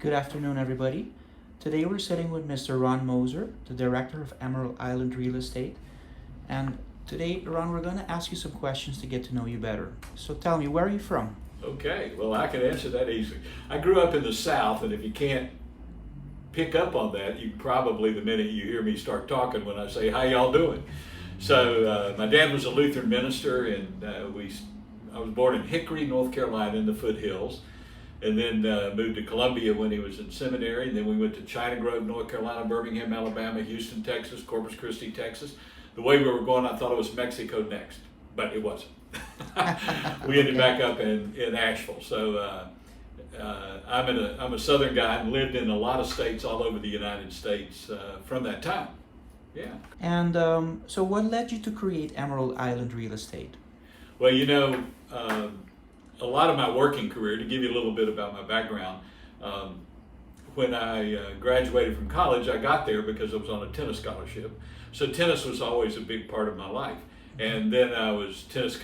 Good afternoon, everybody. Today we're sitting with Mr. Ron Moser, the director of Emerald Island Real Estate. And today, Ron, we're going to ask you some questions to get to know you better. So tell me, where are you from? Okay, well, I can answer that easily. I grew up in the South, and if you can't pick up on that, you probably, the minute you hear me start talking when I say, "How y'all doing?" So my dad was a Lutheran minister, and I was born in Hickory, North Carolina, in the foothills, and then moved to Columbia when he was in seminary. And then we went to China Grove, North Carolina, Birmingham, Alabama, Houston, Texas, Corpus Christi, Texas. The way we were going, I thought it was Mexico next, but it wasn't. We ended back up in Asheville. So I'm a Southern guy and lived in a lot of states all over the United States from that time. Yeah. And so what led you to create Emerald Island Real Estate? Well, a lot of my working career, to give you a little bit about my background, when I graduated from college, I got there because I was on a tennis scholarship. So tennis was always a big part of my life. And then I was head tennis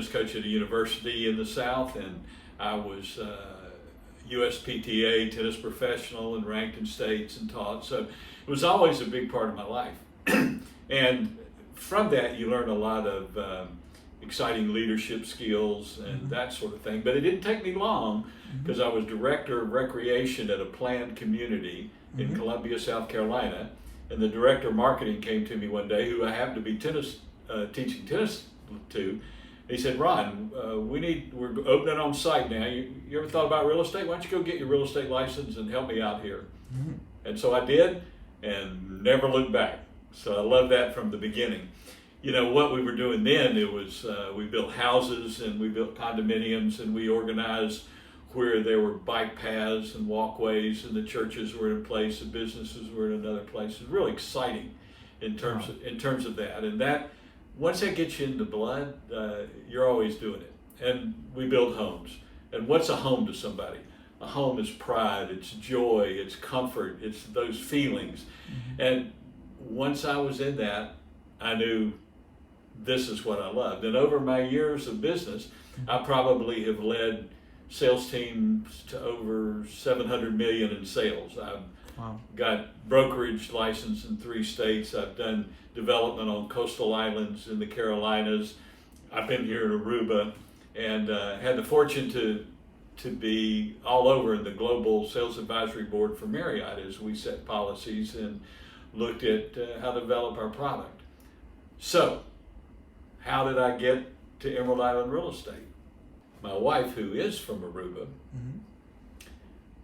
coach at a university in the South, and I was USPTA tennis professional and ranked in states and taught. So it was always a big part of my life. And from that, you learn a lot of exciting leadership skills and that sort of thing. But it didn't take me long, because I was director of recreation at a planned community in Columbia, South Carolina. And the director of marketing came to me one day, who I happened to be teaching tennis to. He said, "Ron, we're opening on site now. You ever thought about real estate? Why don't you go get your real estate license and help me out here?" And so I did, and never looked back. So I love that from the beginning. What we were doing then, it was we built houses and we built condominiums, and we organized where there were bike paths and walkways, and the churches were in a place, the businesses were in another place. It was really exciting in terms of that. And that, once that gets you in the blood, you're always doing it. And we build homes. And what's a home to somebody? A home is pride, it's joy, it's comfort, it's those feelings. And once I was in that, I knew this is what I loved. And over my years of business, I probably have led sales teams to over 700 million in sales. I've got brokerage license in 3 states. I've done development on coastal islands in the Carolinas. I've been here in Aruba, and had the fortune to be all over in the global sales advisory board for Marriott as we set policies and looked at how to develop our product. So, how did I get to Emerald Island Real Estate? My wife, who is from Aruba,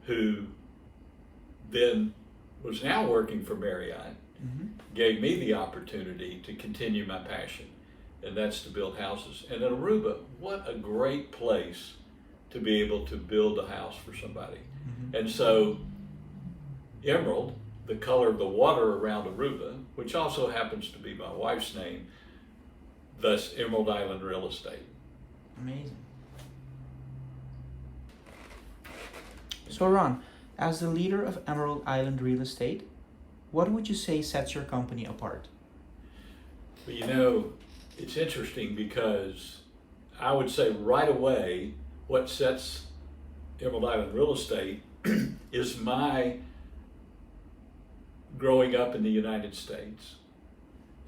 who then was now working for Marriott, gave me the opportunity to continue my passion, and that's to build houses. And in Aruba, what a great place to be able to build a house for somebody. And so Emerald, the color of the water around Aruba, which also happens to be my wife's name, thus Emerald Island Real Estate. Amazing. So Ron, as the leader of Emerald Island Real Estate, what would you say sets your company apart? But it's interesting, because I would say right away what sets Emerald Island Real Estate is my growing up in the United States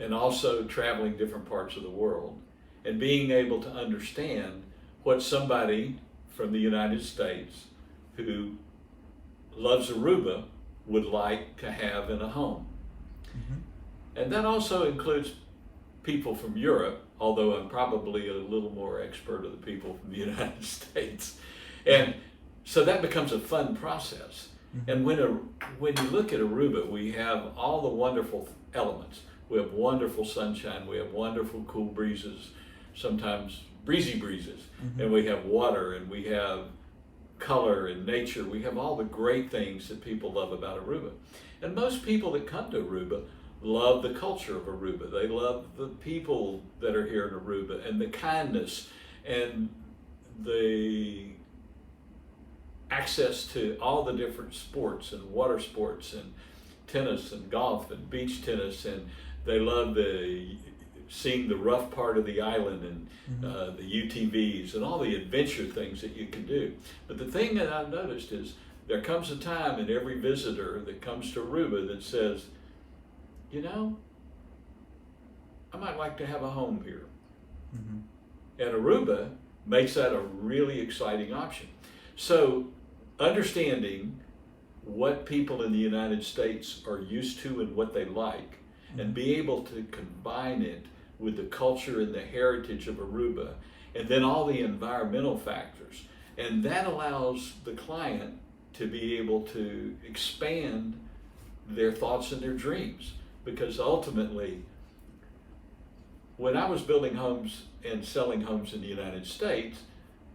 and also traveling different parts of the world, and being able to understand what somebody from the United States who loves Aruba would like to have in a home. And that also includes people from Europe, although I'm probably a little more expert of the people from the United States. And so that becomes a fun process. And when you look at Aruba, we have all the wonderful elements. We have wonderful sunshine, we have wonderful cool breezes, sometimes breezy breezes, and we have water, and we have color and nature. We have all the great things that people love about Aruba. And most people that come to Aruba love the culture of Aruba. They love the people that are here in Aruba, and the kindness, and the access to all the different sports and water sports and tennis and golf and beach tennis, and they love the seeing the rough part of the island and the UTVs and all the adventure things that you can do. But the thing that I've noticed is there comes a time in every visitor that comes to Aruba that says, you know, I might like to have a home here. And Aruba makes that a really exciting option. So understanding what people in the United States are used to and what they like, and be able to combine it with the culture and the heritage of Aruba, and then all the environmental factors. And that allows the client to be able to expand their thoughts and their dreams. Because ultimately, when I was building homes and selling homes in the United States,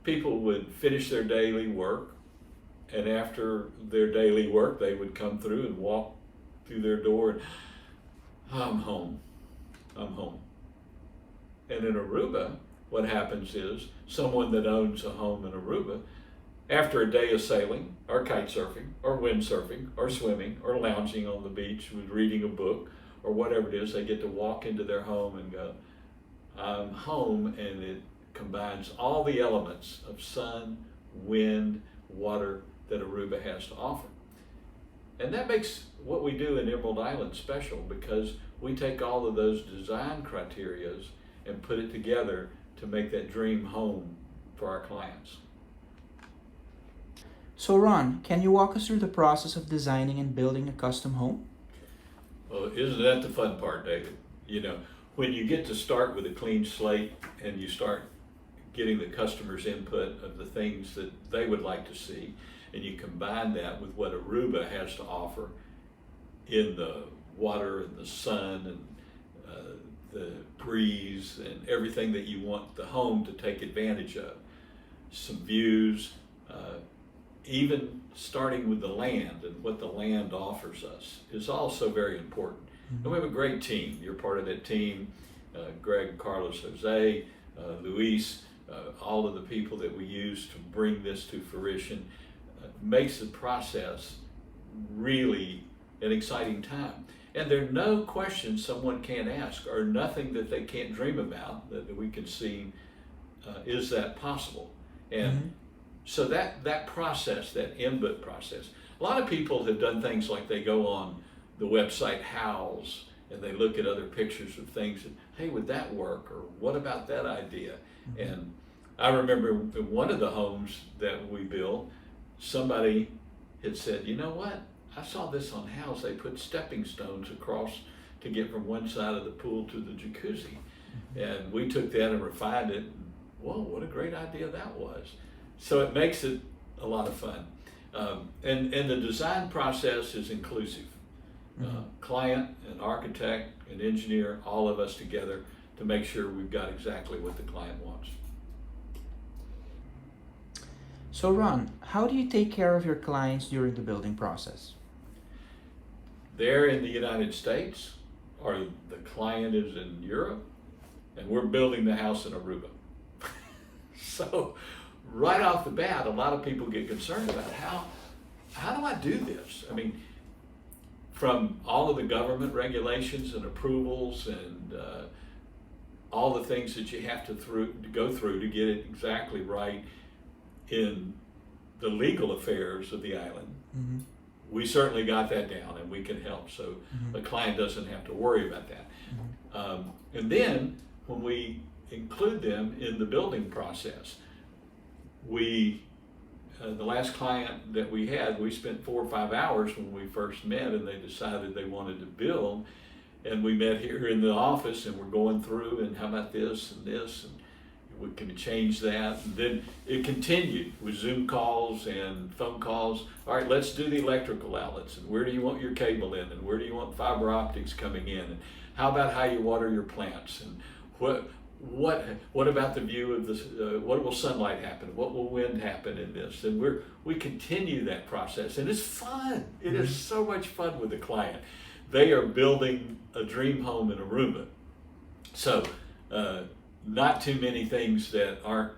people would finish their daily work, and after their daily work, they would come through and walk through their door and, I'm home. And in Aruba, what happens is someone that owns a home in Aruba, after a day of sailing, or kite surfing, or windsurfing, or swimming, or lounging on the beach with reading a book, or whatever it is, they get to walk into their home and go, I'm home, and it combines all the elements of sun, wind, water that Aruba has to offer. And that makes what we do in Emerald Island special, because we take all of those design criterias and put it together to make that dream home for our clients. So Ron, can you walk us through the process of designing and building a custom home? Well, isn't that the fun part, David? You know, when you get to start with a clean slate and you start getting the customer's input of the things that they would like to see, and you combine that with what Aruba has to offer in the water and the sun and the breeze and everything that you want the home to take advantage of. Some views, even starting with the land and what the land offers us is also very important. And we have a great team. You're part of that team. Greg, Carlos, Jose, Luis, all of the people that we use to bring this to fruition makes the process really an exciting time. And there are no questions someone can't ask, or nothing that they can't dream about that we can see, is that possible? And so that process, that input process, a lot of people have done things like they go on the website Howls and they look at other pictures of things and, hey, would that work? Or what about that idea? And I remember in one of the homes that we built, somebody had said, you know what? I saw this on Howls. They put stepping stones across to get from one side of the pool to the jacuzzi. And we took that and refined it. And, whoa, what a great idea that was. So it makes it a lot of fun. And the design process is inclusive. Client and architect and engineer, all of us together to make sure we've got exactly what the client wants. So Ron, how do you take care of your clients during the building process? They're in the United States, or the client is in Europe, and we're building the house in Aruba. So right off the bat, a lot of people get concerned about how do I do this? I mean, from all of the government regulations and approvals and all the things that you have to go through to get it exactly right in the legal affairs of the island. We certainly got that down, and we can help, so the client doesn't have to worry about that. And then when we include them in the building process, the last client that we had, we spent 4 or 5 hours when we first met, and they decided they wanted to build, and we met here in the office, and we're going through, and how about this and this, and we can change that. And then it continued with Zoom calls and phone calls. All right, let's do the electrical outlets, and where do you want your cable in, and where do you want fiber optics coming in, and how about how you water your plants, and what about the view of this? What will sunlight happen? What will wind happen in this? And we continue that process, and it's fun. It is so much fun with the client. They are building a dream home in Aruba, so not too many things that aren't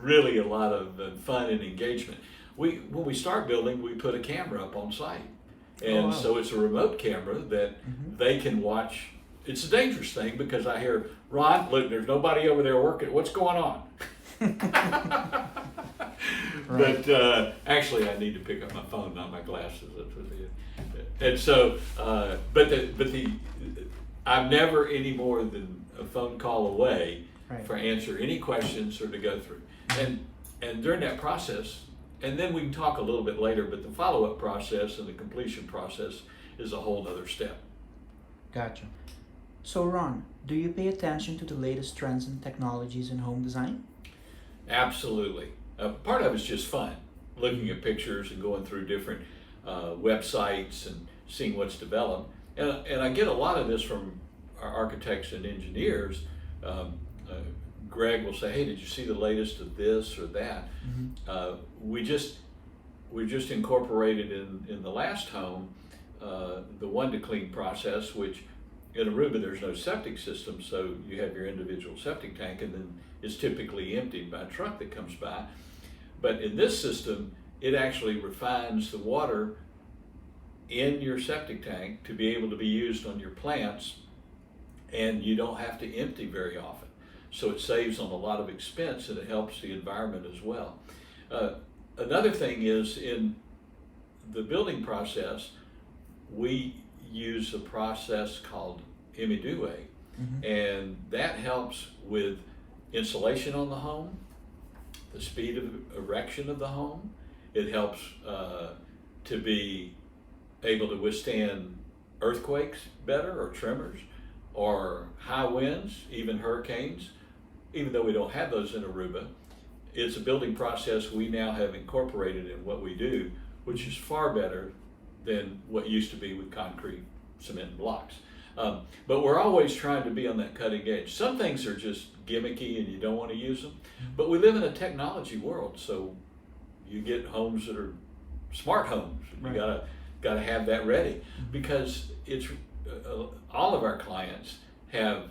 really a lot of fun and engagement. When we start building, we put a camera up on site, and so it's a remote camera that they can watch it's a dangerous thing because I hear, Ron, look, there's nobody over there working. What's going on? Right. But actually, I need to pick up my phone, not my glasses. That's what they. And so, I'm never any more than a phone call away Right. for answer any questions or to go through. And during that process, and then we can talk a little bit later, but the follow-up process and the completion process is a whole other step. Gotcha. So Ron, do you pay attention to the latest trends and technologies in home design? Absolutely. Part of it's just fun, looking at pictures and going through different websites and seeing what's developed. And I get a lot of this from our architects and engineers. Greg will say, hey, did you see the latest of this or that? Mm-hmm. We just incorporated in the last home the one to clean process, which in Aruba there's no septic system, so you have your individual septic tank and then it's typically emptied by a truck that comes by. But in this system, it actually refines the water in your septic tank to be able to be used on your plants, and you don't have to empty very often. So it saves on a lot of expense and it helps the environment as well. Another thing is in the building process, we use a process called Imidue, Mm-hmm. and that helps with insulation on the home, the speed of erection of the home. It helps to be able to withstand earthquakes better, or tremors, or high winds, even hurricanes. Even though we don't have those in Aruba, it's a building process we now have incorporated in what we do, which is far better than what used to be with concrete, cement, and blocks. But we're always trying to be on that cutting edge. Some things are just gimmicky and you don't want to use them, but we live in a technology world, so you get homes that are smart homes. Right. You gotta have that ready, because it's all of our clients have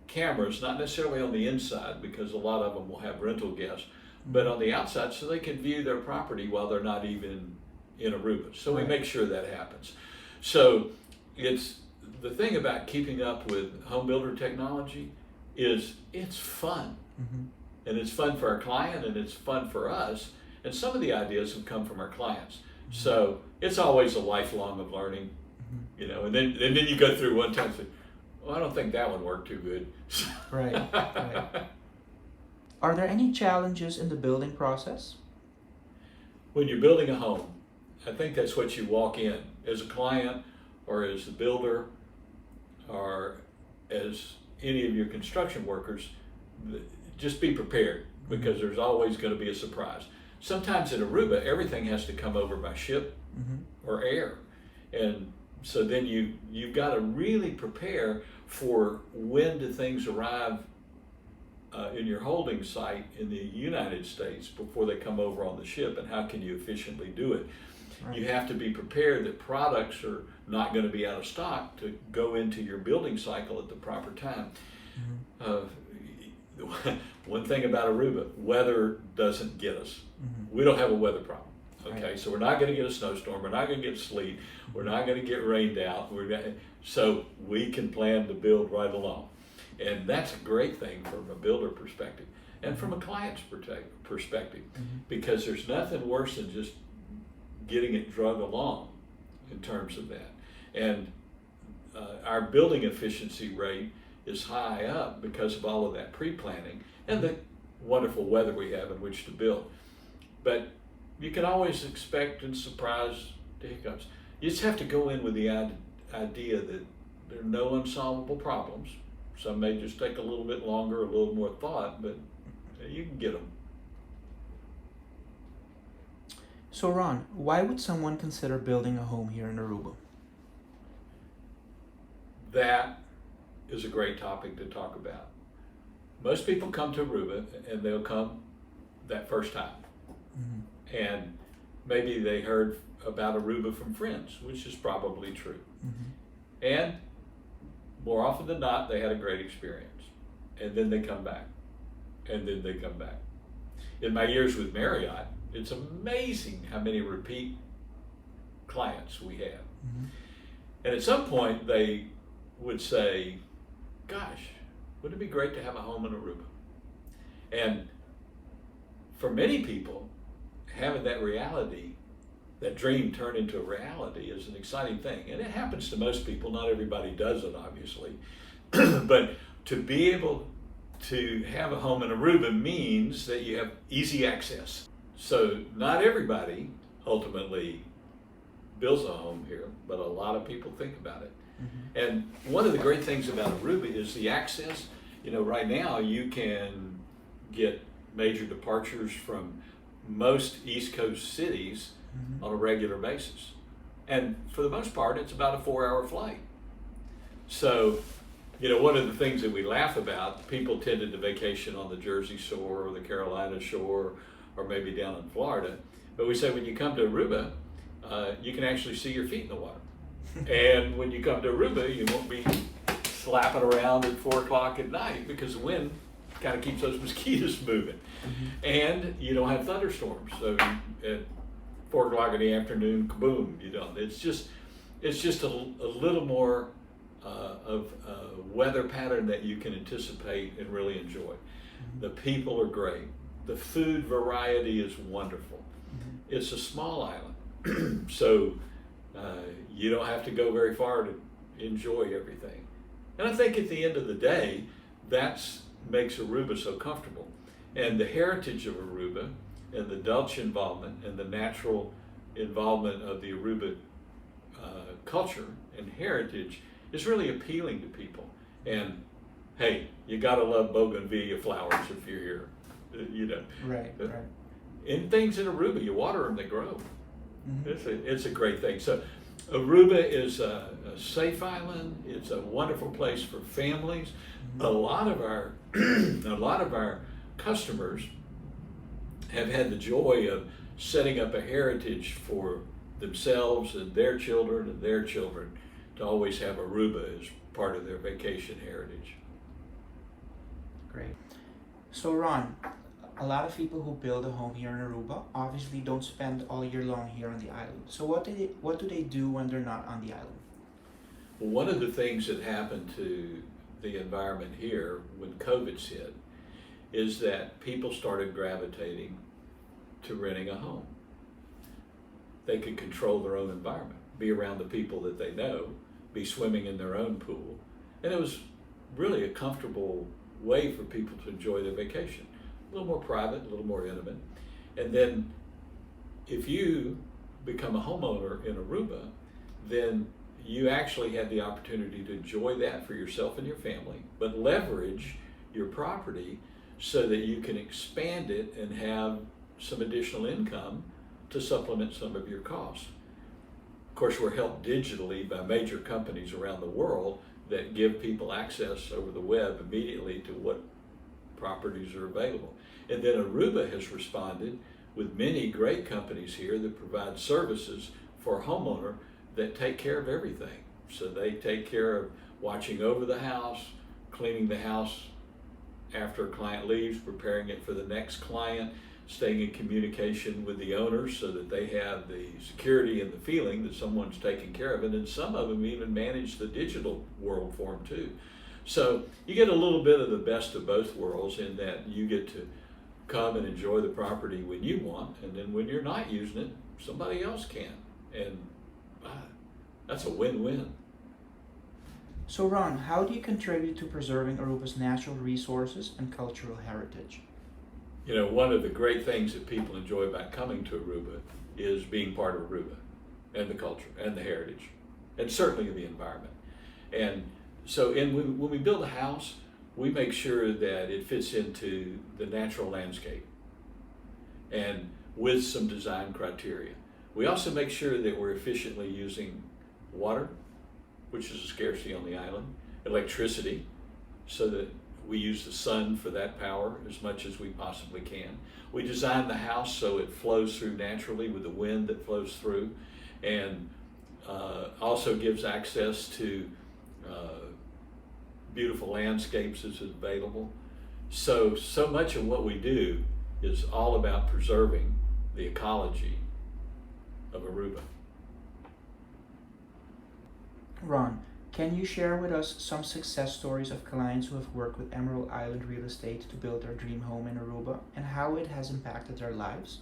cameras, not necessarily on the inside, because a lot of them will have rental guests, but on the outside, so they can view their property while they're not even in Aruba. So we Right. make sure that happens. So it's the thing about keeping up with home builder technology is it's fun. Mm-hmm. And it's fun for our client and it's fun for us. And some of the ideas have come from our clients. So it's always a lifelong of learning, Mm-hmm. you know, and then you go through one time and say, well, I don't think that one worked too good. Right, right. Are there any challenges in the building process? When you're building a home, I think that's what you walk in as a client or as a builder or as any of your construction workers. Just be prepared, because there's always going to be a surprise. Sometimes in Aruba, everything has to come over by ship Mm-hmm. or air. And so then you've got to really prepare for when do things arrive in your holding site in the United States before they come over on the ship, and how can you efficiently do it? Right. You have to be prepared that products are not going to be out of stock to go into your building cycle at the proper time. Mm-hmm. One thing about Aruba, weather doesn't get us. Mm-hmm. We don't have a weather problem. Okay, Right. so we're not going to get a snowstorm. We're not going to get sleet. We're not going to get rained out. So we can plan to build right along, and that's a great thing from a builder perspective and from a client's perspective, Mm-hmm. because there's nothing worse than just getting it drug along in terms of that. And our building efficiency rate is high up because of all of that pre-planning and the wonderful weather we have in which to build. But you can always expect and surprise the hiccups. You just have to go in with the idea that there are no unsolvable problems. Some may just take a little bit longer, a little more thought, but you can get them. So Ron, why would someone consider building a home here in Aruba? That is a great topic to talk about. Most people come to Aruba and they'll come that first time. Mm-hmm. And maybe they heard about Aruba from friends, which is probably true. Mm-hmm. And more often than not, they had a great experience. And then they come back. And then they come back. In my years with Marriott, it's amazing how many repeat clients we have. Mm-hmm. And at some point, they would say, gosh, wouldn't it be great to have a home in Aruba? And for many people, having that reality, that dream turn into a reality is an exciting thing. And it happens to most people. Not everybody does it, obviously. But to be able to have a home in Aruba means that you have easy access. So not everybody ultimately builds a home here, but a lot of people think about it. Mm-hmm. And one of the great things about Aruba is the access. You know, right now you can get major departures from most East Coast cities mm-hmm. on a regular basis. And for the most part, it's about a 4-hour flight. So, you know, one of the things that we laugh about, people tended to vacation on the Jersey Shore or the Carolina Shore or maybe down in Florida. But we say when you come to Aruba, you can actually see your feet in the water. And when you come to Aruba, you won't be slapping around at 4 o'clock at night because the wind kind of keeps those mosquitoes moving. Mm-hmm. And you don't have thunderstorms. So at 4 o'clock in the afternoon, kaboom, you don't. It's just a little more of a weather pattern that you can anticipate and really enjoy. Mm-hmm. The people are great. The food variety is wonderful. Mm-hmm. It's a small island, so you don't have to go very far to enjoy everything. And I think at the end of the day, that's makes Aruba so comfortable. And the heritage of Aruba and the Dutch involvement and the natural involvement of the Aruba culture and heritage is really appealing to people. And hey, you gotta love bougainvillea flowers if you're here, you know. Right. And things in Aruba, you water them, they grow. Mm-hmm. It's a great thing. So Aruba is a safe island. It's a wonderful place for families. Mm-hmm. A lot of our customers have had the joy of setting up a heritage for themselves and their children to always have Aruba as part of their vacation heritage. Great. So Ron, a lot of people who build a home here in Aruba obviously don't spend all year long here on the island. So what do they do when they're not on the island? Well, one of the things that happened to the environment here when COVID's hit is that people started gravitating to renting a home. They could control their own environment, be around the people that they know, be swimming in their own pool. And it was really a comfortable way for people to enjoy their vacation. A little more private, a little more intimate. And then if you become a homeowner in Aruba, then you actually have the opportunity to enjoy that for yourself and your family, but leverage your property so that you can expand it and have some additional income to supplement some of your costs. Of course, we're helped digitally by major companies around the world that give people access over the web immediately to what properties are available. And then Aruba has responded with many great companies here that provide services for a homeowner that take care of everything. So they take care of watching over the house, cleaning the house after a client leaves, preparing it for the next client, staying in communication with the owners so that they have the security and the feeling that someone's taking care of it. And some of them even manage the digital world for them too. So you get a little bit of the best of both worlds in that you get to come and enjoy the property when you want, and then when you're not using it, somebody else can. And that's a win-win. So Ron, how do you contribute to preserving Aruba's natural resources and cultural heritage? You know, one of the great things that people enjoy about coming to Aruba is being part of Aruba and the culture and the heritage and certainly the environment. And so when we build a house, we make sure that it fits into the natural landscape and with some design criteria. We also make sure that we're efficiently using water, which is a scarcity on the island, electricity, so that we use the sun for that power as much as we possibly can. We design the house so it flows through naturally with the wind that flows through, and also gives access to beautiful landscapes as available. So much of what we do is all about preserving the ecology of Aruba. Ron, Can you share with us some success stories of clients who have worked with Emerald Island Real Estate to build their dream home in Aruba and how it has impacted their lives?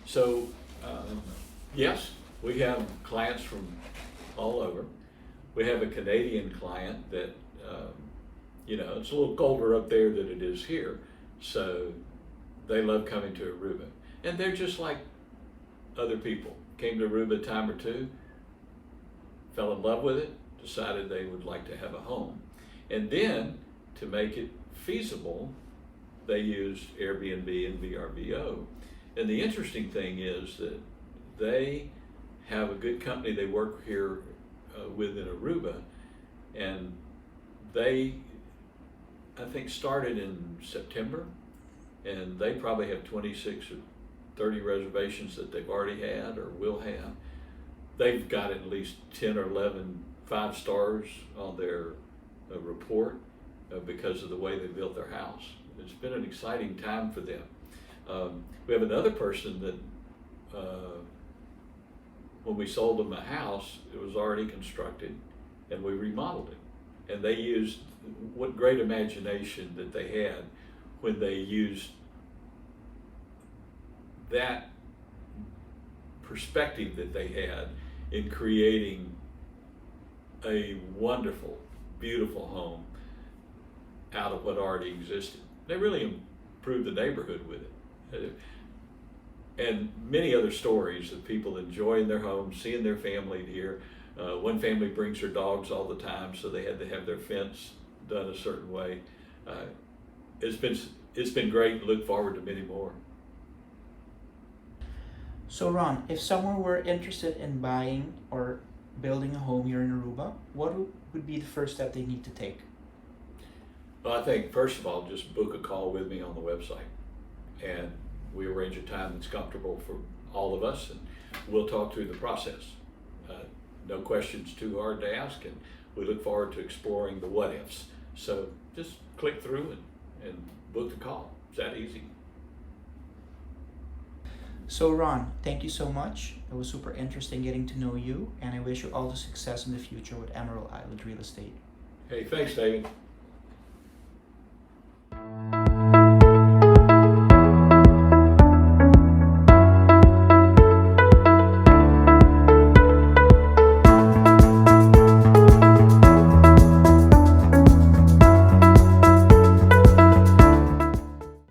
So, yes, we have clients from all over. We have a Canadian client that, it's a little colder up there than it is here. So they love coming to Aruba. And they're just like other people. Came to Aruba a time or two, fell in love with it, decided they would like to have a home. And then, to make it feasible, they used Airbnb and VRBO. And the interesting thing is that they have a good company they work here with in Aruba, and they, I think, started in September, and they probably have 26 or 30 reservations that they've already had or will have. They've got at least 10 or 11 5 stars on their report because of the way they built their house. It's been an exciting time for them. We have another person that when we sold them a house, it was already constructed and we remodeled it. And they used, what great imagination that they had when they used that perspective that they had in creating a wonderful, beautiful home out of what already existed. They really improved the neighborhood with it. And many other stories of people enjoying their homes, seeing their family here. One family brings their dogs all the time, so they had to have their fence done a certain way. It's been great. Look forward to many more. So Ron, if someone were interested in buying or building a home here in Aruba, what would be the first step they need to take? Well, I think first of all, just book a call with me on the website, and we arrange a time that's comfortable for all of us, and we'll talk through the process. No questions too hard to ask, and we look forward to exploring the what ifs. So just click through and book the call. It's that easy. So Ron, thank you so much. It was super interesting getting to know you, and I wish you all the success in the future with Emerald Island Real Estate. Hey, thanks, David.